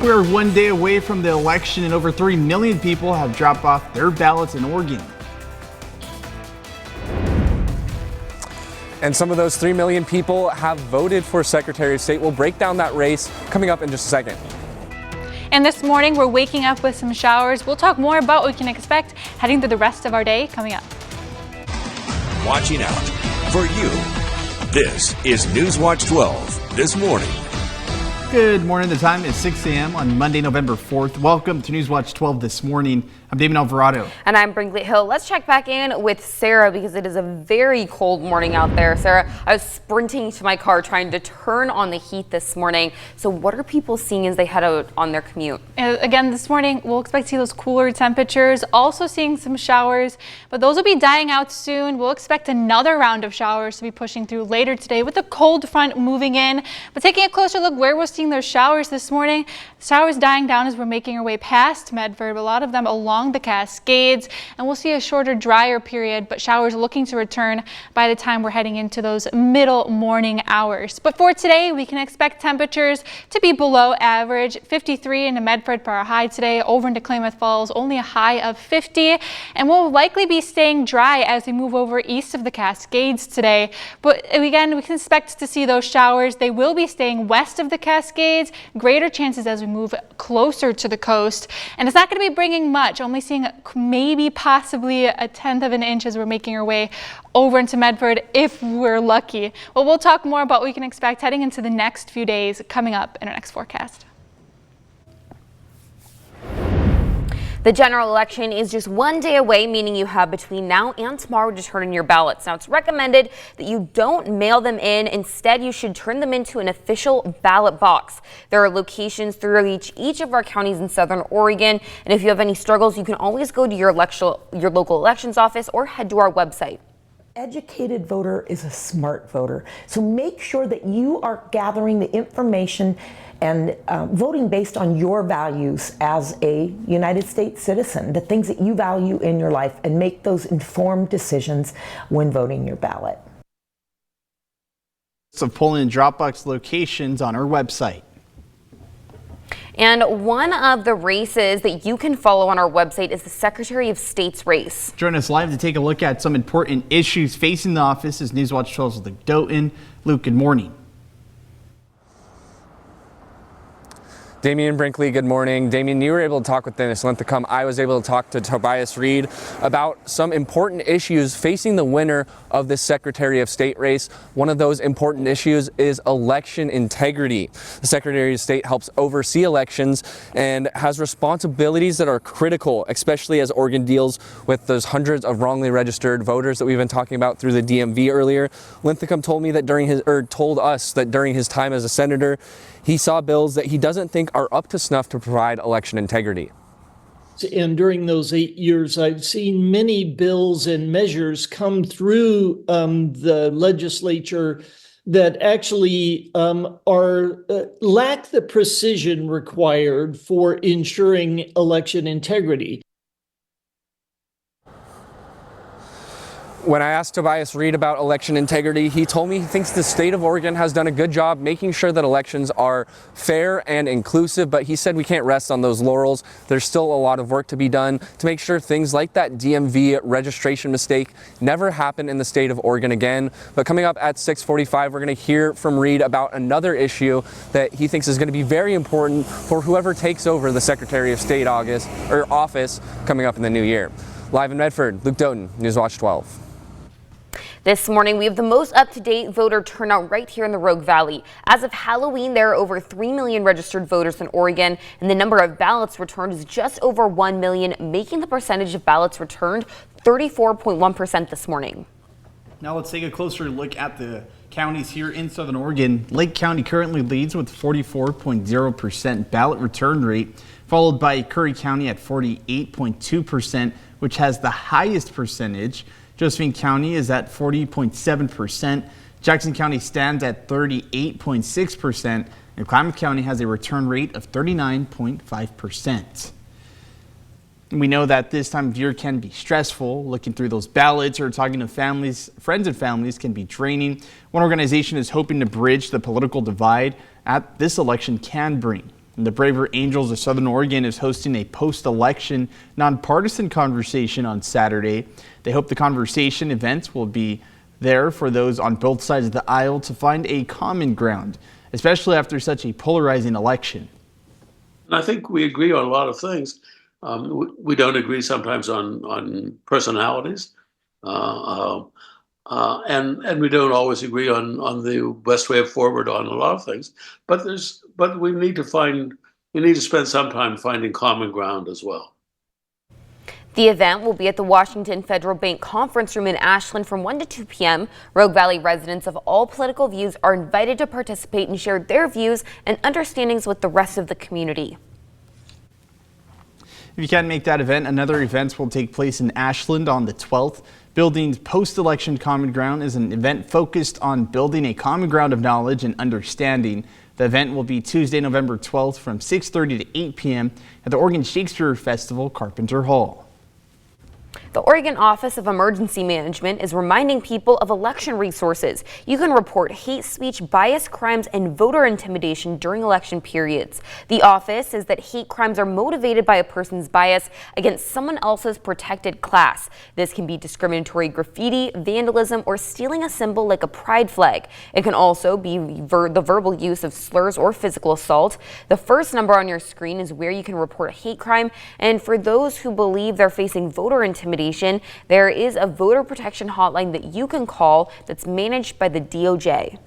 We're one day away from the election and over 3 million people have dropped off their ballots in Oregon. And some of those 3 million people have voted for Secretary of State. We'll break down that race coming up in just a second. And this morning, we're waking up with some showers. We'll talk more about what we can expect heading through the rest of our day coming up. Watching out for you. This is NewsWatch 12 this morning. Good morning. The time is 6 a.m. on Monday, November 4th. Welcome to NewsWatch 12 this morning. I'm Damon Alvarado. And I'm Brinkley Hill. Let's check back in with Sarah because it is a very cold morning out there. Sarah, I was sprinting to my car trying to turn on the heat this morning. So what are people seeing as they head out on their commute? Again, this morning, we'll expect to see those cooler temperatures, also seeing some showers, but those will be dying out soon. We'll expect another round of showers to be pushing through later today with the cold front moving in. But taking a closer look where we're seeing those showers this morning, showers dying down as we're making our way past Medford, a lot of them along the Cascades, and we'll see a shorter, drier period, but showers looking to return by the time we're heading into those middle morning hours. But for today, we can expect temperatures to be below average. 53 into Medford for our high today. Over into Klamath Falls, only a high of 50, and we'll likely be staying dry as we move over east of the Cascades today. But again, we can expect to see those showers. They will be staying west of the Cascades. Greater chances as we move closer to the coast, and it's not going to be bringing much, only seeing maybe possibly a tenth of an inch as we're making our way over into Medford if we're lucky. Well, we'll talk more about what we can expect heading into the next few days coming up in our next forecast. The general election is just one day away, meaning you have between now and tomorrow to turn in your ballots. Now, it's recommended that you don't mail them in. Instead, you should turn them into an official ballot box. There are locations through each of our counties in Southern Oregon. And if you have any struggles, you can always go to your local elections office or head to our website. Educated voter is a smart voter. So make sure that you are gathering the information and voting based on your values as a United States citizen, the things that you value in your life, and make those informed decisions when voting your ballot. Of polling and drop box locations on our website. And one of the races that you can follow on our website is the Secretary of State's race. Join us live to take a look at some important issues facing the office is NewsWatch 12's Luke Doughton. Luke, good morning. Damian Brinkley, good morning. Damian, you were able to talk with Dennis Linthicum. I was able to talk to Tobias Reed about some important issues facing the winner of this Secretary of State race. One of those important issues is election integrity. The Secretary of State helps oversee elections and has responsibilities that are critical, especially as Oregon deals with those hundreds of wrongly registered voters that we've been talking about through the DMV earlier. Linthicum told us that during his time as a senator, he saw bills that he doesn't think are up to snuff to provide election integrity. And during those 8 years, I've seen many bills and measures come through the legislature that actually lack the precision required for ensuring election integrity. When I asked Tobias Reed about election integrity, he told me he thinks the state of Oregon has done a good job making sure that elections are fair and inclusive, but he said we can't rest on those laurels. There's still a lot of work to be done to make sure things like that DMV registration mistake never happen in the state of Oregon again. But coming up at 6:45, we're going to hear from Reed about another issue that he thinks is going to be very important for whoever takes over the Secretary of State office coming up in the new year. Live in Medford, Luke Doughton, NewsWatch 12. This morning, we have the most up-to-date voter turnout right here in the Rogue Valley. As of Halloween, there are over 3 million registered voters in Oregon, and the number of ballots returned is just over 1 million, making the percentage of ballots returned 34.1% this morning. Now let's take a closer look at the counties here in Southern Oregon. Lake County currently leads with 44.0% ballot return rate, followed by Curry County at 48.2%, which has the highest percentage. Josephine County is at 40.7%. Jackson County stands at 38.6%. And Klamath County has a return rate of 39.5%. We know that this time of year can be stressful. Looking through those ballots or talking to families, friends and families can be draining. One organization is hoping to bridge the political divide that this election can bring. And the Braver Angels of Southern Oregon is hosting a post-election nonpartisan conversation on Saturday. They hope the conversation events will be there for those on both sides of the aisle to find a common ground, especially after such a polarizing election. I think we agree on a lot of things. We don't agree sometimes on personalities, and we don't always agree on the best way forward on a lot of things. But we need to spend some time finding common ground as well. The event will be at the Washington Federal Bank Conference Room in Ashland from 1 to 2 p.m. Rogue Valley residents of all political views are invited to participate and share their views and understandings with the rest of the community. If you can't make that event, another event will take place in Ashland on the 12th. Building Post-Election Common Ground is an event focused on building a common ground of knowledge and understanding. The event will be Tuesday, November 12th from 6:30 to 8 p.m. at the Oregon Shakespeare Festival, Carpenter Hall. The Oregon Office of Emergency Management is reminding people of election resources. You can report hate speech, bias crimes, and voter intimidation during election periods. The office says that hate crimes are motivated by a person's bias against someone else's protected class. This can be discriminatory graffiti, vandalism, or stealing a symbol like a pride flag. It can also be the verbal use of slurs or physical assault. The first number on your screen is where you can report a hate crime. And for those who believe they're facing voter intimidation, there is a voter protection hotline that you can call that's managed by the DOJ.